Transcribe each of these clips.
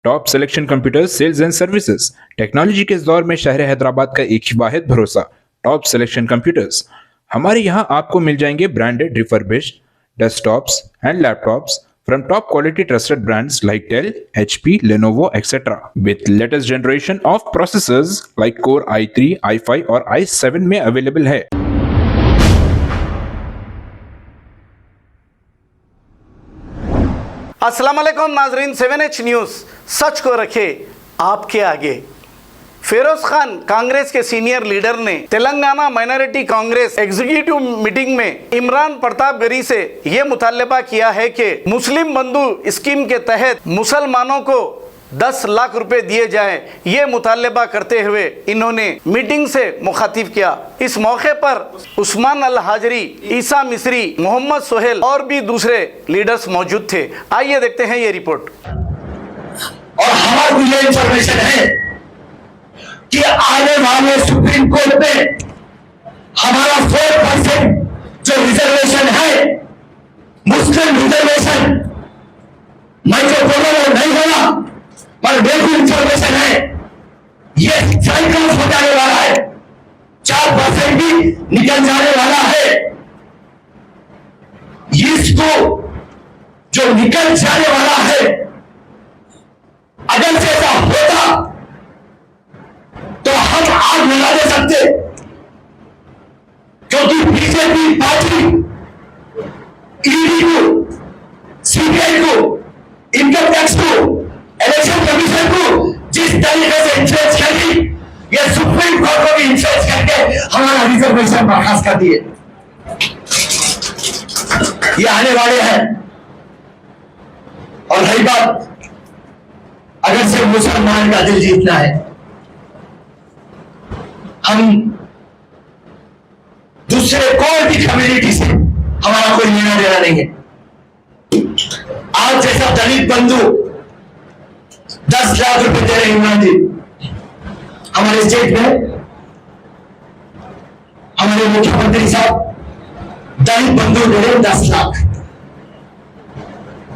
Top selection computers sales and services. Technology के इस दौर में शहर हैदराबाद का एक ही वाहिद भरोसा टॉप सिलेक्शन कंप्यूटर्स। हमारे यहाँ आपको मिल जाएंगे branded refurbished desktops and laptops from top quality trusted brands like Dell, HP, Lenovo, etc. with latest generation of processors like Core i3, i5 और i7 में अवेलेबल है। अस्सलाम वालेकुम नाजरीन, 7H न्यूज़ सच को रखे आपके आगे। फिरोज खान कांग्रेस के सीनियर लीडर ने Telangana minority Congress executive meeting में इमरान प्रतापगढ़ी से यह मुतालबा किया है कि मुस्लिम बंधु स्कीम के तहत मुसलमानों को 10 लाख रुपए दिए जाएं। ये मुतालबा करते हुए इन्होंने मीटिंग से मुखातिब किया। इस मौके पर उस्मान अल हाजरी, ईसा मिस्री, मोहम्मद सोहेल और भी दूसरे लीडर्स मौजूद थे। आइए देखते हैं ये रिपोर्ट। और हमारा मुझे इंफॉर्मेशन है कि आने वाले सुप्रीम कोर्ट में हमारा 4% जो रिजर्वेशन है, मुस्लिम रिजर्वेशन, मैं जो बोला वो नहीं बोला, पर मेरे को इंफॉर्मेशन है, ये साइकिल हो जाने वाला है, 4% भी निकल जाने वाला है। इसको जो निकल जाने वाला है, अगर से ऐसा होता तो हम आग लगा दे सकते, क्योंकि बीजेपी पार्टी ईडी को, सीबीआई को, इनकम टैक्स को, इलेक्शन कमीशन को जिस तरीके से इंफ्लुएंस करी, ये सुप्रीम कोर्ट को भी इंफ्लुएंस करके हमारा रिजर्वेशन बर्खास्त कर दिए। ये आने वाले हैं। और रही बात, अगर से मुसलमान का दिल जीतना है, हम दूसरे कोई भी कम्युनिटी से हमारा कोई लेना देना नहीं है। आज जैसा दलित बंधु 10 लाख रुपए दे रहे इमरान जी हमारे स्टेट में, हमारे मुख्यमंत्री साहब दलित बंधु दे रहे 10 लाख,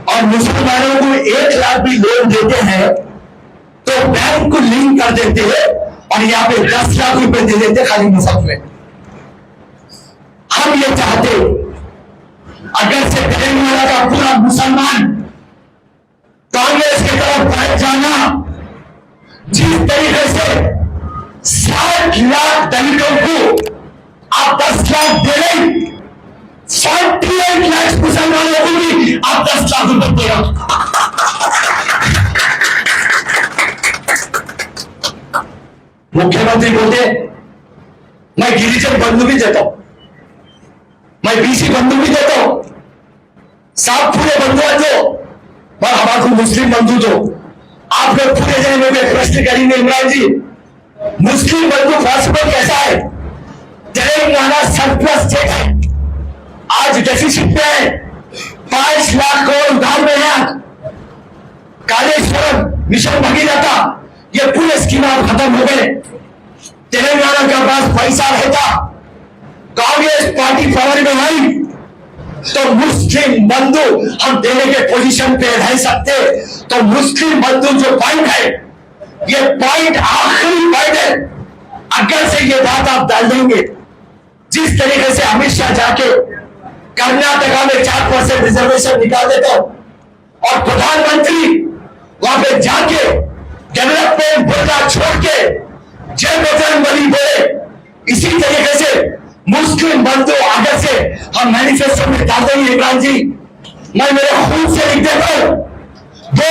और मुसलमानों को 1 लाख भी लोन देते हैं तो बैंक को लिंक कर देते हैं और यहाँ पे 10 लाख रुपए दे देते खाली मुफ्त में। हम ये चाहते, अगर से तेलंगाना का पूरा मुसलमान कांग्रेस की तरफ बढ़ जाना, जिस तरीके से 60 लाख दलितों को आप 10 लाख दे रहे, 48 लाख मुसलमानों को भी आप 10 लाख रुपए दे रहे। मुख्यमंत्री बोलते मैं गिरिजन बंधु भी देता हूं, मैं बीसी बंधु भी देता हूं, साफ पूरे बंधु दो, पर हमारे मुस्लिम बंधु दो। आप लोग पूरे जन लोग प्रश्न करेंगे इमरान जी, मुस्लिम बंधु पॉसिबल कैसा है? तेलंगाना सरप्लस स्टेट है, आज डेफिसिट में है, 5 लाख करोड़ उधार में है। कालेश्वरम मिशन भगीरथा ये पूरे स्कीम खत्म हो गए। तेलंगाना के पास पैसा रहता, कांग्रेस पार्टी पावर में आई तो मुस्लिम बंधु हम देने के पोजीशन पे रह सकते। तो मुस्लिम बंधु जो पॉइंट है, ये पॉइंट आखिरी पॉइंट है। अगर से ये बात आप डाल देंगे, जिस तरीके से अमित शाह जाके कर्नाटका में 4% रिजर्वेशन निकाल देता और प्रधानमंत्री वहां पे जाके डेवलपमेंट बोलना छोड़ के जय बजरंग बली बोले, इसी तरीके से मुस्लिम बंधु आगे से हम मैनिफेस्टो में डाल देंगे। इमरान जी, मैं मेरे खून से लिख देता हूं, 2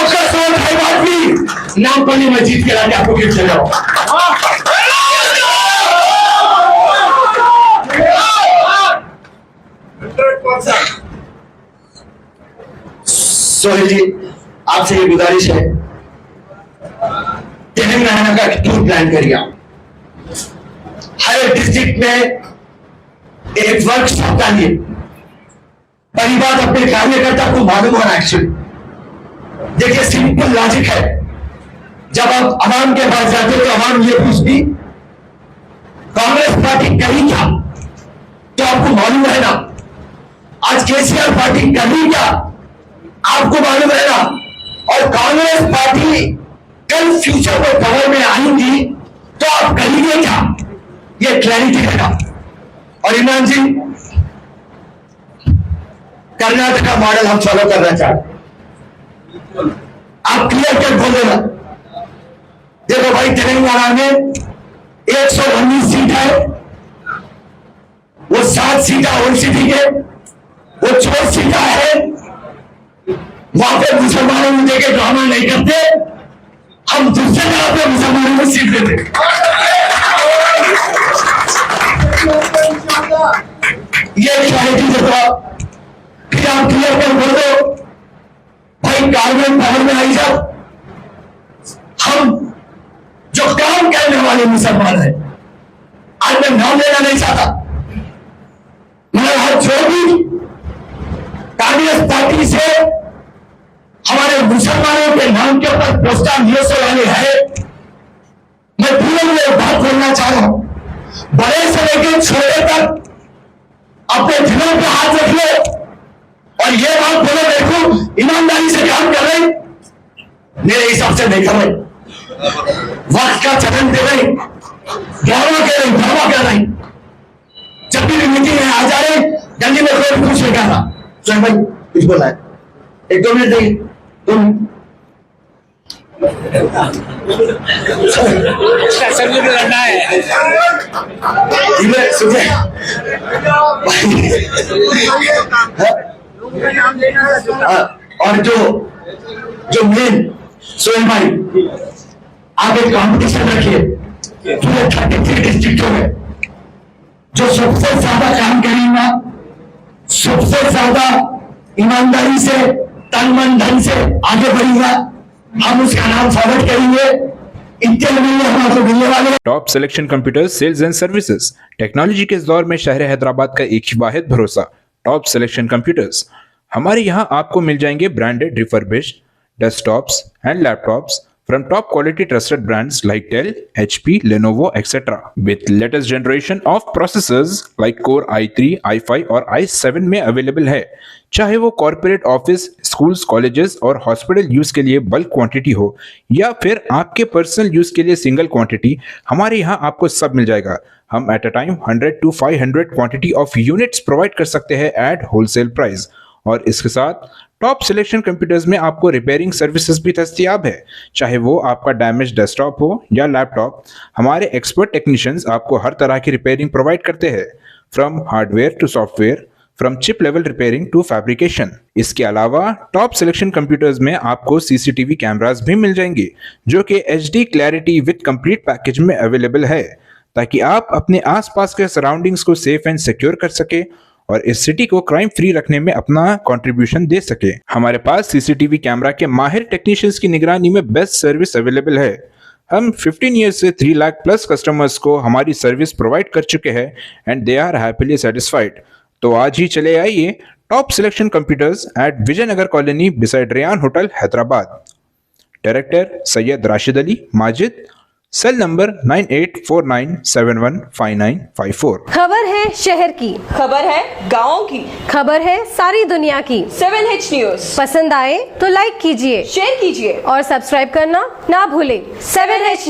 आदमी नाम पढ़ी मैं जीत के लाके आपको गिफ्ट दे रहा हूं। सोहेल जी, आपसे ये गुजारिश है, तेलंगाना का टूर प्लान करिए। हर डिस्ट्रिक्ट में एक वर्कशॉप डालिए। पहली बात, अपने कार्यकर्ता को मालूम होना। एक्चुअली देखिए, सिंपल लॉजिक है, जब आप अवाम के पास जाते तो अवाम ये पूछती कांग्रेस पार्टी करी क्या, तो आपको मालूम है ना। आज केसीआर पार्टी करी क्या, आपको मालूम है ना। और कांग्रेस पार्टी रियल फ्यूचर को पावर में आएंगी तो आप करेंगे क्या, ये क्लैरिटी देगा। और इमरान जी, कर्नाटक का मॉडल हम फॉलो करना चाहते, आप क्लियर कट बोल देना। देखो भाई, तेलंगाना में 119 सीट है, वो 7 सीटा ओसीटी के, वो 4 सीटा है, वहां पे मुसलमानों में देके ड्रामा नहीं करते, हम दूसरे जगह पे मुसलमानों में सीट देते। ये क्लैरिटी देता, फिर आप क्लियर कर बोल दो भाई, गवर्नमेंट पावर में आई जब हम जो काम करने वाले मुसलमान हैं, आज मैं नाम लेना नहीं चाहता, मगर जो भी कांग्रेस पार्टी से हमारे मुसलमानों के नाम के ऊपर पोस्टर न्यूज़ वाले हैं, मैं पूरे में बात बोलना चाह रहा हूं, बड़े से लेकर छोटे तक अपने दिलों पे हाथ रख लो और ये बात बोलो, देखो ईमानदारी से काम कर रहे, मेरे हिसाब से नहीं कर रहे, वक्त का चलन दे रहे, ड्रामा कर रहे, जब भी मीटिंग में आ जा रहे, जल्दी में कोई कुछ नहीं कर रहा। सोहेल भाई कुछ बोला है, 1-2 मिनट देंगे, 2 मिनट। लड़ना है, सुनिए और जो मेन सोहेल भाई, आप एक कॉम्पिटिशन रखिए पूरे 33 डिस्ट्रिक्टों में, जो सबसे ज्यादा काम करेगा, सबसे ज्यादा ईमानदारी से तन मन धन से आगे बढ़ेगा, हम उसका नाम फॉरवर्ड करेंगे, इतने महीने हम आपको मिलने वाले। Top selection computers sales and services, technology के इस दौर में शहर हैदराबाद का एक ही वाहिद भरोसा, टॉप सिलेक्शन कंप्यूटर्स। हमारे यहाँ आपको मिल जाएंगे branded refurbished desktops and laptops from top quality trusted brands like Dell, HP, Lenovo, etc. with latest generation of processors like Core i3, i5 और i7 में अवेलेबल है। चाहे वो कॉर्पोरेट ऑफिस, स्कूल्स, कॉलेजेस और हॉस्पिटल यूज के लिए bulk quantity हो या फिर आपके पर्सनल यूज के लिए सिंगल क्वांटिटी, हमारे यहाँ आपको सब मिल जाएगा। हम at a time 100 to 500 quantity of units provide कर सकते हैं एट होलसेल प्राइस। और इसके साथ टॉप सिलेक्शन कंप्यूटर्स में आपको रिपेयरिंग सर्विसेज भी दस्तियाब है। चाहे वो आपका डैमेज डेस्कटॉप हो या लैपटॉप, हमारे एक्सपर्ट टेक्नीशियंस आपको हर तरह की रिपेयरिंग प्रोवाइड करते हैं, from hardware to software, from chip level repairing to fabrication. इसके अलावा टॉप सिलेक्शन कंप्यूटर्स में आपको सीसीटीवी कैमरास भी मिल जाएंगे, जो कि HD clarity with complete package में अवेलेबल है, ताकि आप अपने आसपास के सराउंडिंग्स को सेफ एंड सिक्योर कर सके और इस सिटी को क्राइम फ्री रखने में अपना कंट्रीब्यूशन दे सके। हमारे पास सीसीटीवी कैमरा के माहिर टेक्नीशियंस की निगरानी में बेस्ट सर्विस अवेलेबल है। हम 15 ईयर्स से 3 लाख प्लस कस्टमर्स को हमारी सर्विस प्रोवाइड कर चुके हैं and they are happily satisfied. तो आज ही चले आइए top selection computers at Vijaynagar colony beside Rayan hotel Hyderabad. Director Syed Rashid Ali Majid, cell number 9849715954। खबर है शहर की, खबर है गाँव की, खबर है सारी दुनिया की। 7H न्यूज पसंद आए तो लाइक कीजिए, शेयर कीजिए और सब्सक्राइब करना ना भूलें। 7H news.